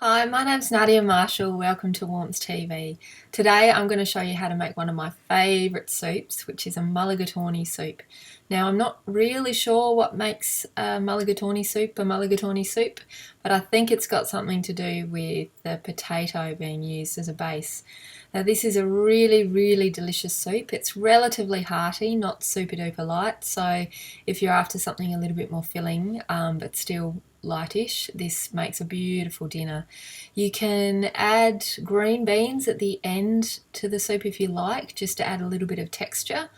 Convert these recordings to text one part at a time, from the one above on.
Hi, my name's Nadia Marshall. Welcome to WARMTH TV. Today I'm going to show you how to make one of my favourite soups, which is a mulligatawny soup. Now, I'm not really sure what makes a mulligatawny soup, but I think it's got something to do with the potato being used as a base. Now, this is a really delicious soup. It's relatively hearty, not super duper light, so if you're after something a little bit more filling, but still lightish, this makes a beautiful dinner. You can add green beans at the end to the soup if you like, just to add a little bit of texture,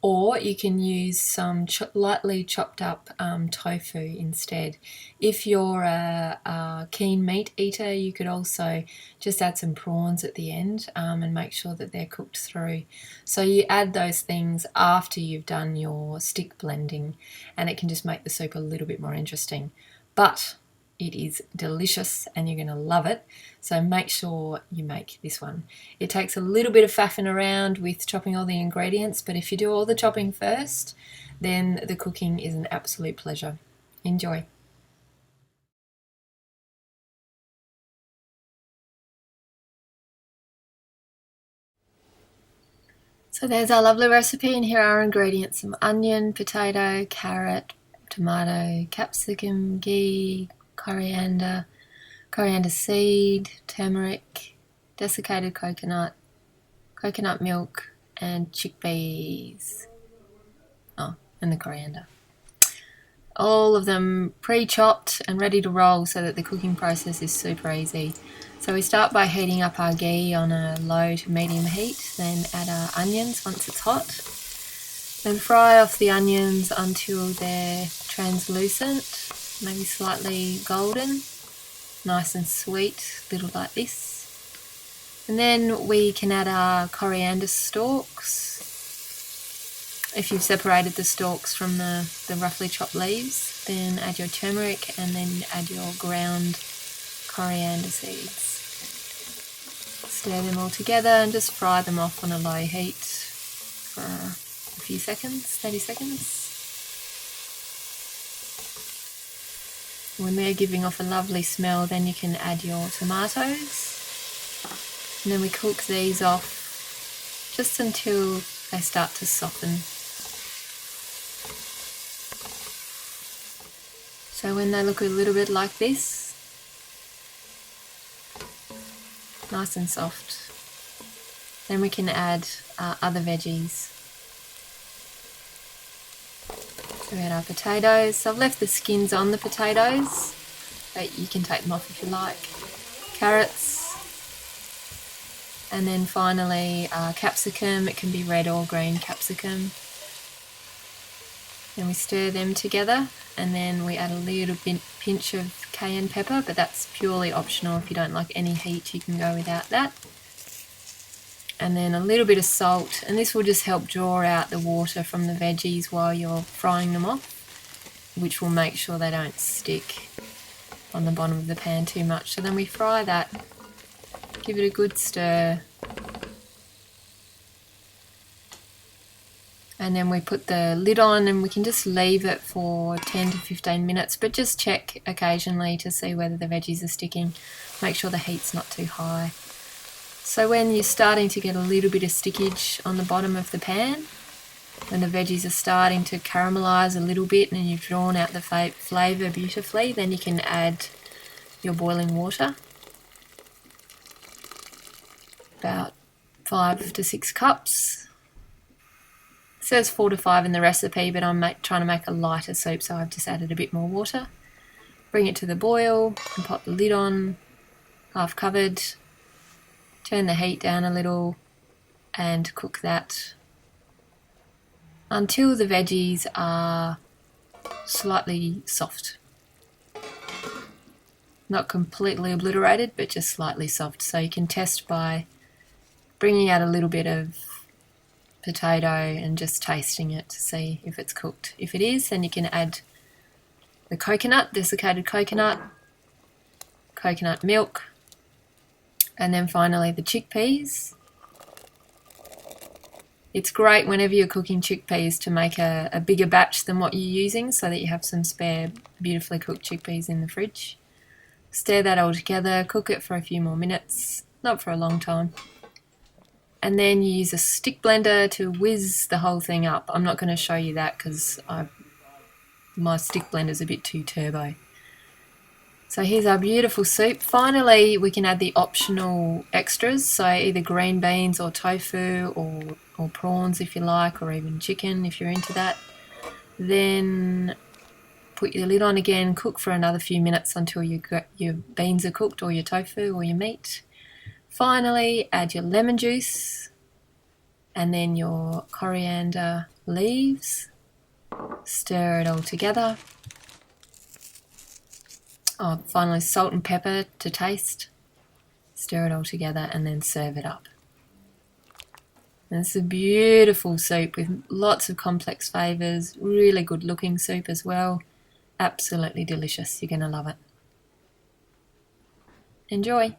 or you can use some lightly chopped up tofu instead. If you're a keen meat eater, you could also just add some prawns at the end and make sure that they're cooked through. So you add those things after you've done your stick blending, and it can just make the soup a little bit more interesting. But it is delicious and you're going to love it, so make sure you make this one. It takes a little bit of faffing around with chopping all the ingredients, but if you do all the chopping first, then the cooking is an absolute pleasure. Enjoy. So there's our lovely recipe, and here are our ingredients: some onion, potato, carrot, tomato, capsicum, ghee, coriander seed, turmeric, desiccated coconut milk, and chickpeas. Oh, and the coriander. All of them pre-chopped and ready to roll so that the cooking process is super easy. So we start by heating up our ghee on a low to medium heat, then add our onions once it's hot. Then fry off the onions until they're translucent, maybe slightly golden, nice and sweet, little like this. And then we can add our coriander stalks. If you've separated the stalks from the roughly chopped leaves, then add your turmeric and then add your ground coriander seeds. Stir them all together and just fry them off on a low heat for a few seconds, 30 seconds. When they're giving off a lovely smell, then you can add your tomatoes. And then we cook these off just until they start to soften. So when they look a little bit like this, nice and soft, then we can add other veggies. So we add our potatoes. So I've left the skins on the potatoes, but you can take them off if you like. Carrots, and then finally capsicum. It can be red or green capsicum. Then we stir them together, and then we add a little pinch of cayenne pepper, but that's purely optional. If you don't like any heat, you can go without that. And then a little bit of salt, and this will just help draw out the water from the veggies while you're frying them off, which will make sure they don't stick on the bottom of the pan too much. So then we fry that, give it a good stir, and then we put the lid on, and we can just leave it for 10 to 15 minutes, but just check occasionally to see whether the veggies are sticking. Make sure the heat's not too high. So when you're starting to get a little bit of stickage on the bottom of the pan, when the veggies are starting to caramelise a little bit and you've drawn out the flavour beautifully, then you can add your boiling water. About 5 to 6 cups. It says 4 to 5 in the recipe, but I'm trying to make a lighter soup, so I've just added a bit more water. Bring it to the boil and pop the lid on, half covered. Turn the heat down a little and cook that until the veggies are slightly soft. Not completely obliterated, but just slightly soft. So you can test by bringing out a little bit of potato and just tasting it to see if it's cooked. If it is, then you can add the coconut, desiccated coconut milk, and then finally the chickpeas. It's great whenever you're cooking chickpeas to make a bigger batch than what you're using, so that you have some spare beautifully cooked chickpeas in the fridge. Stir that all together, cook it for a few more minutes, not for a long time. And then you use a stick blender to whiz the whole thing up. I'm not going to show you that because my stick blender's a bit too turbo. So here's our beautiful soup. Finally, we can add the optional extras, so either green beans or tofu or prawns if you like, or even chicken if you're into that. Then put your lid on again, cook for another few minutes until your beans are cooked, or your tofu or your meat. Finally, add your lemon juice and then your coriander leaves. Stir it all together. Oh, finally, salt and pepper to taste. Stir it all together and then serve it up. And it's a beautiful soup with lots of complex flavours, really good looking soup as well. Absolutely delicious. You're going to love it. Enjoy.